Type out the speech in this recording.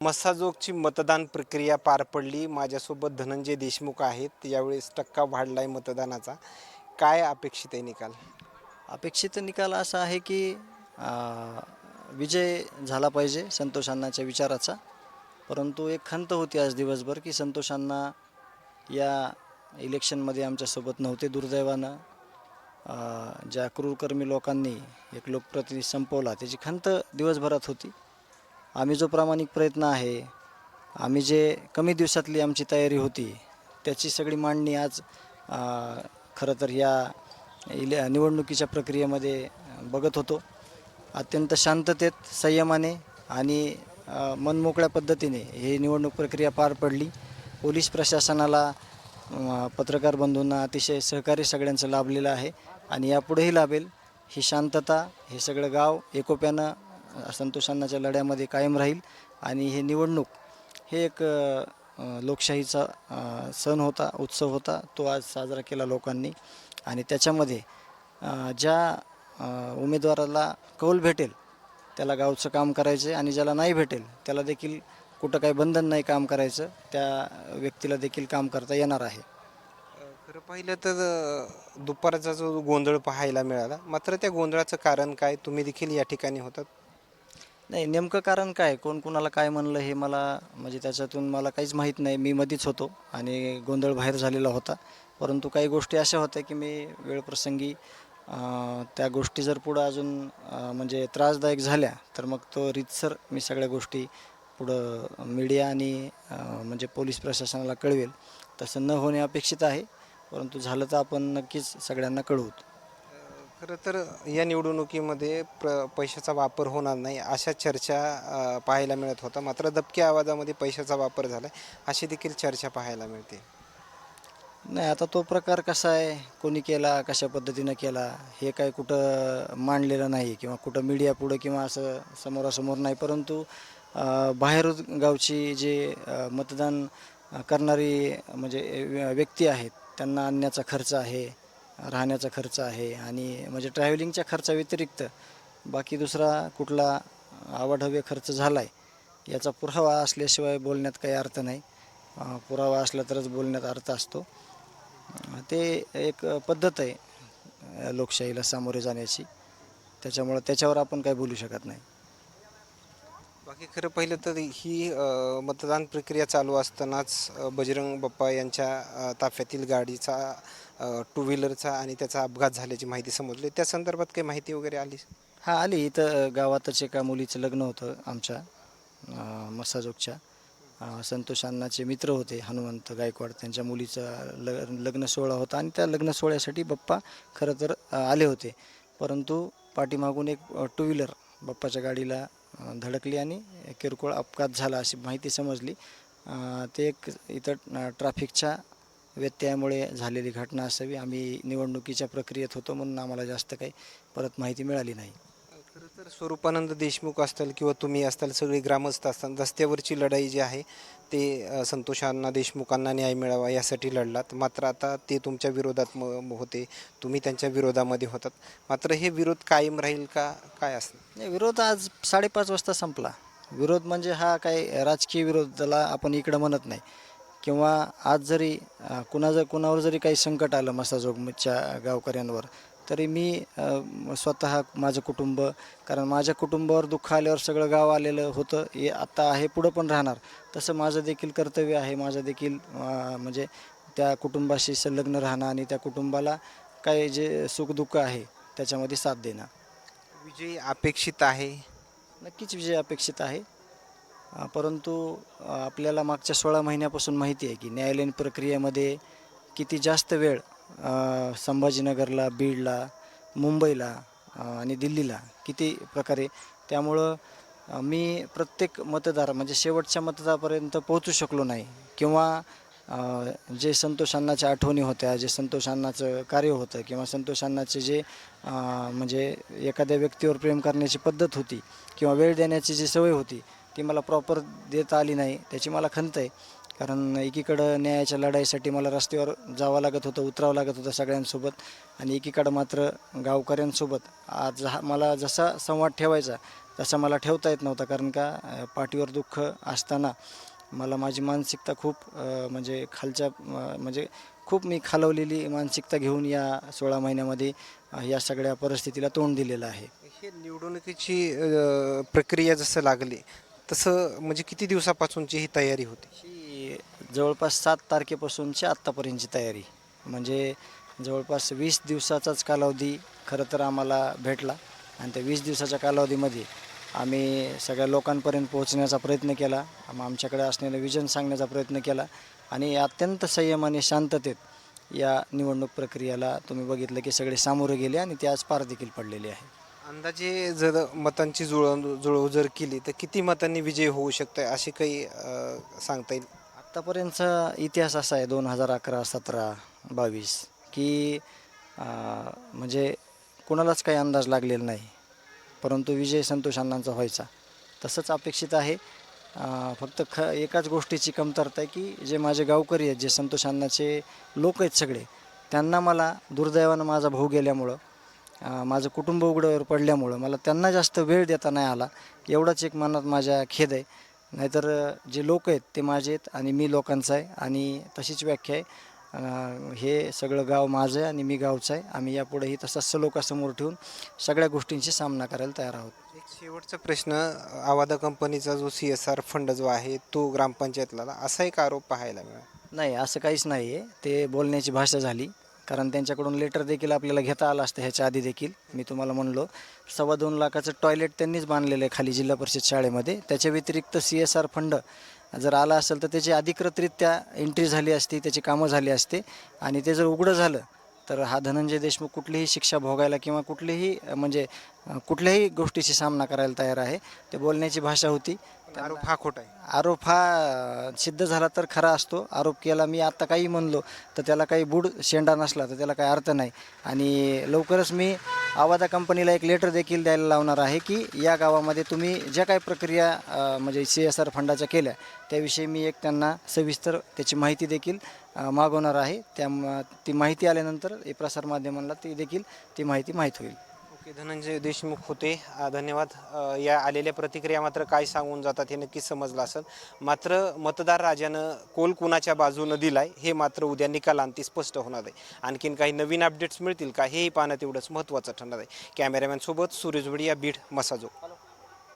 मस्साजोगची मतदान प्रक्रिया पार पडली. माझ्यासोबत धनंजय देशमुख आहेत. यावेळेस टक्का वाढलाय मतदानाचा. काय अपेक्षित आहे निकाल? अपेक्षित निकाल असा आहे की विजय झाला पाहिजे संतोष अण्णांच्या विचाराचा. परंतु एक खंत होती आज दिवसभर की संतोष अण्णा या इलेक्शनमध्ये आमच्यासोबत नव्हते दुर्दैवानं. ज्या क्रूरकर्मी लोकांनी एक लोकप्रतिनिधी संपवला त्याची खंत दिवसभरात होती. आम्ही जो प्रामाणिक प्रयत्न आहे, आम्ही जे कमी दिवसातली आमची तयारी होती त्याची सगळी मांडणी आज खरं तर या निवडणुकीच्या प्रक्रियेमध्ये बघत होतो. अत्यंत शांततेत, संयमाने आणि मनमोकळ्या पद्धतीने ही निवडणूक प्रक्रिया पार पडली. पोलीस प्रशासनाला, पत्रकार बंधूंना अतिशय सहकार्य सगळ्यांचं लाभलेलं आहे आणि यापुढेही लाभेल. ही शांतता, हे सगळं गाव एकोप्यानं संतोष अण्णांच्या लढ्यामध्ये कायम राहील आणि हे निवडणूक हे एक लोकशाहीचा सण होता, उत्सव होता. तो आज साजरा केला लोकांनी आणि त्याच्यामध्ये ज्या उमेदवाराला कौल भेटेल त्याला गावचं काम करायचं आहे आणि ज्याला नाही भेटेल त्याला देखील कुठं काही बंधन नाही काम करायचं, त्या व्यक्तीला देखील काम करता येणार आहे. खरं पाहिलं तर दुपारचा जो गोंधळ पाहायला मिळाला, मात्र त्या गोंधळाचं कारण काय? तुम्ही देखील या ठिकाणी होतात. नाही, नेमकं कारण काय, कोण कुणाला काय म्हणलं हे मला म्हणजे त्याच्यातून मला काहीच माहीत नाही. मी मध्येच होतो आणि गोंधळ बाहेर झालेला होता. परंतु काही गोष्टी अशा होत्या की मी वेळप्रसंगी त्या गोष्टी जर पुढं अजून म्हणजे त्रासदायक झाल्या तर मग तो रीतसर मी सगळ्या गोष्टी पुढं मीडिया आणि म्हणजे पोलीस प्रशासनाला कळवेल. तसं न होणे अपेक्षित आहे, परंतु झालं तर आपण नक्कीच सगळ्यांना कळवू. खरं तर या निवडणुकीमध्ये पैशाचा वापर होणार नाही अशा चर्चा पाहायला मिळत होता. मात्र दबक्या आवाजामध्ये पैशाचा वापर झाला अशी देखील चर्चा पाहायला मिळते. नाही, आता तो प्रकार कसा आहे, कोणी केला, कशा पद्धतीनं केला, हे काय कुठं मांडलेलं नाही किंवा कुठं मीडियापुढं किंवा असं समोरासमोर नाही. परंतु बाहेरून गावची जे मतदान करणारी म्हणजे व्यक्ती आहेत त्यांना आणण्याचा खर्च आहे, राहण्याचा खर्च आहे आणि म्हणजे ट्रॅव्हलिंगच्या खर्चाव्यतिरिक्त बाकी दुसरा कुठला आवाढव्य खर्च झाला आहे याचा पुरावा असल्याशिवाय बोलण्यात काही अर्थ नाही. पुरावा असला तरच बोलण्यात अर्थ असतो. ते एक पद्धत आहे लोकशाहीला सामोरे जाण्याची. त्याच्यामुळं त्याच्यावर आपण काही बोलू शकत नाही. बाकी खरं पाहिलं तर ही मतदान प्रक्रिया चालू असतानाच बजरंग बाप्पा यांच्या ताफ्यातील गाडीचा टू व्हीलरचा आणि त्याचा अपघात झाल्याची माहिती समजली. त्या संदर्भात काही माहिती वगैरे आली? हां, आली. इथं गावातच एका मुलीचं लग्न होतं आमच्या मस्साजोगच्या. संतोष अण्णाचे मित्र होते हनुमंत गायकवाड, त्यांच्या मुलीचा लग्न सोहळा होता आणि त्या लग्न सोहळ्यासाठी बाप्पा खरं तर आले होते. परंतु पाठीमागून एक टू व्हीलर बाप्पाच्या गाडीला धडकली आणि किरकोळ अपघात झाला अशी माहिती समजली. ते एक इथं ट्रॅफिकच्या व्यत्ययामुळे झालेली घटना असावी. आम्ही निवडणुकीच्या प्रक्रियेत होतो म्हणून आम्हाला जास्त काही परत माहिती मिळाली नाही. खरं तर स्वरूपानंद देशमुख असतील किंवा तुम्ही असताल, सगळे ग्रामस्थ असतात, रस्त्यावरची लढाई जी आहे ते संतोषांना देशमुखांना न्याय मिळावा यासाठी लढलात. मात्र आता ते तुमच्या विरोधात होते, तुम्ही त्यांच्या विरोधामध्ये होतात. मात्र हे विरोध कायम राहील का काय असणार? नाही, विरोध आज 5:30 वाजता संपला. विरोध म्हणजे हा काही राजकीय विरोध त्याला आपण इकडं म्हणत नाही. किंवा आज जरी कुणावर जरी काही संकट आलं मस्साजोगच्या गावकऱ्यांवर, तरी मी स्वतः माझं कुटुंब, कारण माझ्या कुटुंबावर दुःख आल्यावर सगळं गाव आलेलं होतं, हे आत्ता आहे, पुढं पण राहणार. तसं माझं देखील कर्तव्य आहे, माझं देखील म्हणजे त्या कुटुंबाशी संलग्न राहणं आणि त्या कुटुंबाला काय जे सुखदुःख आहे त्याच्यामध्ये साथ देणं. विजय अपेक्षित आहे. नक्कीच विजय अपेक्षित आहे. परंतु आपल्याला मागच्या 16 महिन्यापासून माहिती आहे की न्यायालयीन प्रक्रियेमध्ये किती जास्त वेळ संभाजीनगरला, बीडला, मुंबईला आणि दिल्लीला किती प्रकारे. त्यामुळं मी प्रत्येक मतदार म्हणजे शेवटच्या मतदारापर्यंत पोहोचू शकलो नाही किंवा जे संतोष अण्णाच्या आठवणी होत्या, जे संतोष अण्णाचं कार्य होतं किंवा संतोष अण्णाचे जे म्हणजे एखाद्या व्यक्तीवर प्रेम करण्याची पद्धत होती किंवा वेळ देण्याची जी सवय होती ती मला प्रॉपर देता आली नाही. त्याची मला खंत आहे. कारण एकीकडं न्यायाच्या लढाईसाठी मला रस्त्यावर जावं लागत होतं, उतरावं लागत होतं सगळ्यांसोबत आणि एकीकडं मात्र गावकऱ्यांसोबत आज मला जसा संवाद ठेवायचा तसा मला ठेवता येत नव्हता, कारण का पाठीवर दुःख असताना मला माझी मानसिकता खूप म्हणजे खालच्या म्हणजे खूप मी खालवलेली मानसिकता घेऊन या 16 महिन्यामध्ये या सगळ्या परिस्थितीला तोंड दिलेलं आहे. हे निवडणुकीची प्रक्रिया जसं लागली तसं म्हणजे किती दिवसापासूनची ही तयारी होती? ही जवळपास 7 तारखेपासूनची आत्तापर्यंतची तयारी, म्हणजे जवळपास 20 दिवसाचाच कालावधी खरं तर आम्हाला भेटला आणि त्या 20 दिवसाच्या कालावधीमध्ये आम्ही सगळ्या लोकांपर्यंत पोहोचण्याचा प्रयत्न केला. आमच्याकडे असलेलं विजन सांगण्याचा प्रयत्न केला आणि अत्यंत संयम आणि शांततेत या निवडणूक प्रक्रियेला तुम्ही बघितलं की सगळे सामोरे गेले आणि ते आज पार देखील पडलेले आहे. अंदाजे जर मतांची जुळव जर केली तर किती मतांनी विजय होऊ शकतोय असे काही सांगता येईल? आत्तापर्यंतचा इतिहास असा आहे 2011, 17, 22 की म्हणजे कोणालाच काही अंदाज लागलेला नाही, परंतु विजय संतोष अण्णांचा व्हायचा तसंच अपेक्षित आहे. फक्त एकाच गोष्टीची कमतरता आहे की जे माझे गावकरी आहेत, जे संतोष अण्णाचे लोक आहेत सगळे, त्यांना मला दुर्दैवानं माझा भाऊ गेल्यामुळं माझं कुटुंब उघड्यावर पडल्यामुळं मला त्यांना जास्त वेळ देता नाही आला. एवढाच एक मनात माझ्या खेद आहे. नाहीतर जे लोक आहेत ते माझे आहेत आणि मी लोकांचा आहे आणि तशीच व्याख्या आहे. हे सगळं गाव माझं आहे आणि मी गावचं आहे. आम्ही यापुढेही तसाच सलोखासमोर ठेवून सगळ्या गोष्टींची सामना करायला तयार आहोत. एक शेवटचा प्रश्न, आवादा कंपनीचा जो CSR फंड जो आहे तो ग्रामपंचायतला आला, असा एक आरोप पाहायला मिळाला. नाही, असं काहीच नाही आहे. ते बोलण्याची भाषा झाली, कारण त्यांच्याकडून लेटर देखील आपल्याला घेता आलं असतं ह्याच्या आधी देखील. मी तुम्हाला म्हणलो 2.25 लाखाचं टॉयलेट त्यांनीच बांधलेलं आहे खाली जिल्हा परिषद शाळेमध्ये. त्याच्या व्यतिरिक्त CSR फंड जर आला असेल तर त्याची अधिकृतरित्या एंट्री झाली असती, त्याची कामं झाली असते आणि ते जर उघडं झालं तर हा धनंजय देशमुख कुठलीही शिक्षा भोगायला किंवा कुठलीही म्हणजे कुठल्याही गोष्टीशी सामना करायला तयार आहे. ते बोलण्याची भाषा होती. आरोप हा खोटा आहे. आरोप हा सिद्ध झाला तर खरा असतो. आरोप केला मी आता काही म्हणलो तर त्याला काही बूड शेंडा नसला तर त्याला काही अर्थ नाही. आणि लवकरच मी आवादा कंपनीला एक लेटर देखील द्यायला लावणार आहे की या गावामध्ये तुम्ही ज्या काही प्रक्रिया म्हणजे CSR फंडाच्या केल्या त्याविषयी मी एक त्यांना सविस्तर त्याची माहिती देखील मागवणार आहे. ती माहिती आल्यानंतर प्रसारमाध्यमांना ती माहिती माहीत होईल. ओके, धनंजय देशमुख होते. धन्यवाद. या आलेल्या प्रतिक्रिया मात्र काय सांगून जातात हे नक्कीच समजलं असेल. मात्र मतदार राजानं कोल कुणाच्या बाजूनं दिलाय हे मात्र उद्या निकालांती स्पष्ट होणार आहे. आणखीन काही नवीन अपडेट्स मिळतील का हेही पाहणं तेवढंच महत्त्वाचं ठरणार आहे. कॅमेरामॅन सोबत सूरज वडिया, बीड, मसाजो.